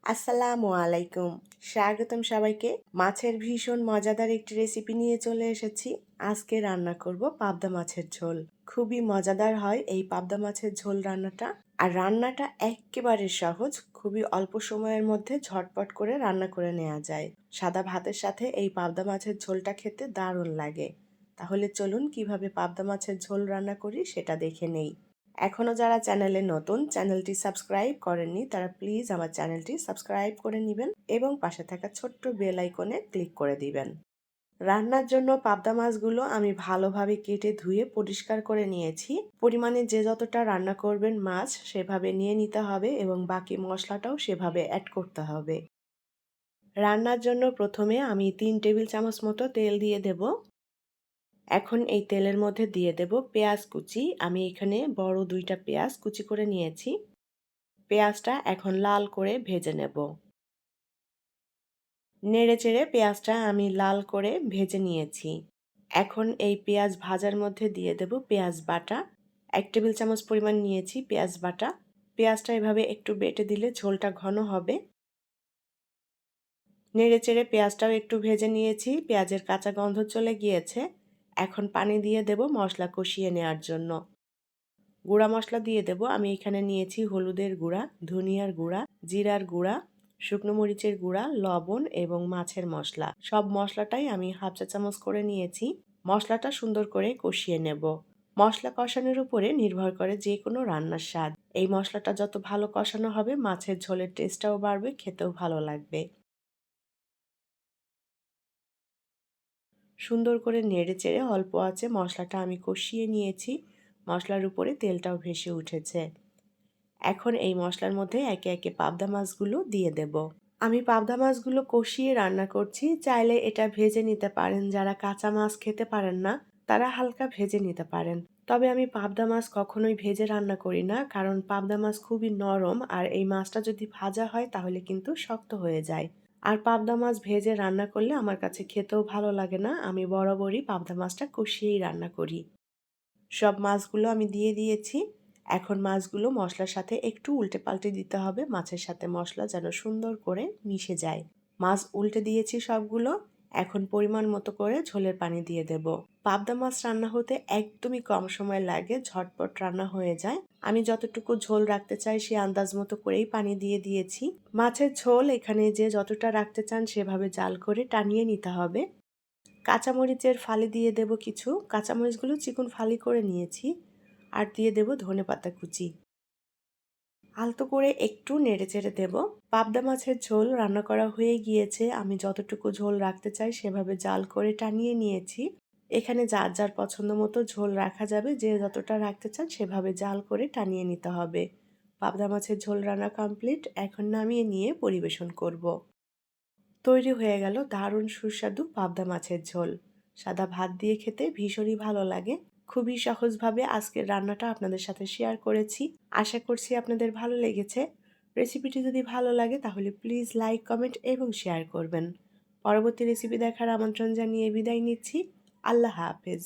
আসসালামু আলাইকুম। স্বাগতম সবাইকে। মাছের ভীষণ মজাদার একটি রেসিপি নিয়ে চলে এসেছি। আজকে রান্না করব পাবদা মাছের ঝোল। খুবই মজাদার হয় এই পাবদা মাছের ঝোল রান্নাটা। আর রান্নাটা এক্কেবারে সহজ, খুবই অল্প সময়ের মধ্যে ঝটপট করে রান্না করে নেওয়া যায়। সাদা ভাতের সাথে এই পাবদা মাছের ঝোলটা খেতে দারুণ লাগে। তাহলে চলুন কিভাবে পাবদা মাছের ঝোল রান্না করি সেটা দেখে নেই। এখনও যারা চ্যানেলে নতুন, চ্যানেলটি সাবস্ক্রাইব করেননি, তারা প্লিজ আমার চ্যানেলটি সাবস্ক্রাইব করে নেবেন এবং পাশে থাকা ছোট্ট বেল আইকনে ক্লিক করে দিবেন। রান্নার জন্য পাবদা মাছগুলো আমি ভালোভাবে কেটে ধুয়ে পরিষ্কার করে নিয়েছি। পরিমাণে যে যতটা রান্না করবেন মাছ সেভাবে নিয়ে নিতে হবে এবং বাকি মশলাটাও সেভাবে অ্যাড করতে হবে। রান্নার জন্য প্রথমে আমি 3 টেবিল চামচ মতো তেল দিয়ে দেব। এখন এই তেলের মধ্যে দিয়ে দেব পেঁয়াজ কুচি। আমি এখানে বড় 2টা পেঁয়াজ কুচি করে নিয়েছি। পেঁয়াজটা এখন লাল করে ভেজে নেব। নেড়েচেড়ে পেঁয়াজটা আমি লাল করে ভেজে নিয়েছি। এখন এই পেঁয়াজ ভাজার মধ্যে দিয়ে দেব পেঁয়াজ বাটা। 1 টেবিল চামচ পরিমাণ নিয়েছি পেঁয়াজ বাটা। পেঁয়াজটা এভাবে একটু বেটে দিলে ঝোলটা ঘন হবে। নেড়েচেড়ে পেঁয়াজটাও একটু ভেজে নিয়েছি, পেঁয়াজের কাঁচা গন্ধ চলে গিয়েছে। এখন পানি দিয়ে দেব মশলা কষিয়ে নেওয়ার জন্য। গুঁড়া মশলা দিয়ে দেব। আমি এখানে নিয়েছি হলুদের গুঁড়া, ধনিয়ার গুঁড়া, জিরার গুঁড়া, শুকনো মরিচের গুঁড়া, লবণ এবং মাছের মশলা। সব মশলাটাই আমি 1/2 চা চামচ করে নিয়েছি। মশলাটা সুন্দর করে কষিয়ে নেব। মশলা কষানোর উপরে নির্ভর করে যে কোনো রান্নার স্বাদ। এই মশলাটা যত ভালো কষানো হবে মাছের ঝোলের টেস্টটাও বাড়বে, খেতেও ভালো লাগবে। সুন্দর করে নেড়েচেড়ে অল্প আঁচে মশলাটা আমি কষিয়ে নিয়েছি। মশলার উপরে তেলটাও ভেসে উঠেছে। এখন এই মশলার মধ্যে একে একে পাবদা মাছগুলো দিয়ে দেব। আমি পাবদা মাছগুলো কষিয়ে রান্না করছি। চাইলে এটা ভেজে নিতে পারেন। যারা কাঁচা মাছ খেতে পারেন না তারা হালকা ভেজে নিতে পারেন। তবে আমি পাবদা মাছ কখনোই ভেজে রান্না করি না, কারণ পাবদা মাছ খুবই নরম আর এই মাছটা যদি ভাজা হয় তাহলে কিন্তু শক্ত হয়ে যায়। আর পাবদা মাছ ভেজে রান্না করলে আমার কাছে খেতেও ভালো লাগে না। আমি বরাবরই পাবদা মাছটা কষিয়েই রান্না করি। সব মাছগুলো আমি দিয়ে দিয়েছি। এখন মাছগুলো মশলার সাথে একটু উল্টে পাল্টে দিতে হবে, মাছের সাথে মশলা যেন সুন্দর করে মিশে যায়। মাছ উল্টে দিয়েছি সবগুলো। এখন পরিমাণ মতো করে ঝোলের পানি দিয়ে দেব। পাবদা মাছ রান্না হতে একদমই কম সময় লাগে, ঝটপট রান্না হয়ে যায়। আমি যতটুকু ঝোল রাখতে চাই সে আন্দাজ মতো করেই পানি দিয়ে দিয়েছি। মাছের ঝোল এখানে যে যতটা রাখতে চান সেভাবে জাল করে টানিয়ে নিতে হবে। কাঁচামরিচের ফালি দিয়ে দেব কিছু। কাঁচামরিচগুলো চিকন ফালি করে নিয়েছি। আর দিয়ে দেব ধনেপাতা কুচি। আলতো করে একটু নেড়েচেড়ে দেব। পাবদা মাছের ঝোল রান্না করা হয়ে গিয়েছে। আমি যতটুকু ঝোল রাখতে চাই সেভাবে জাল করে টানিয়ে নিয়েছি। এখানে যার যার পছন্দ মতো ঝোল রাখা যাবে, যে যতটা রাখতে চান সেভাবে জাল করে টানিয়ে নিতে হবে। পাবদা মাছের ঝোল রান্না কমপ্লিট। এখন নামিয়ে নিয়ে পরিবেশন করব। তৈরি হয়ে গেল দারুণ সুস্বাদু পাবদা মাছের ঝোল। সাদা ভাত দিয়ে খেতে ভীষণই ভালো লাগে। খুবই সহজভাবে আজকের রান্নাটা আপনাদের সাথে শেয়ার করেছি। আশা করছি আপনাদের ভালো লেগেছে। রেসিপিটি যদি ভালো লাগে তাহলে প্লিজ লাইক, কমেন্ট এবং শেয়ার করবেন। পরবর্তী রেসিপি দেখার আমন্ত্রণ জানিয়ে বিদায় নিচ্ছি। আল্লাহ হাফেজ।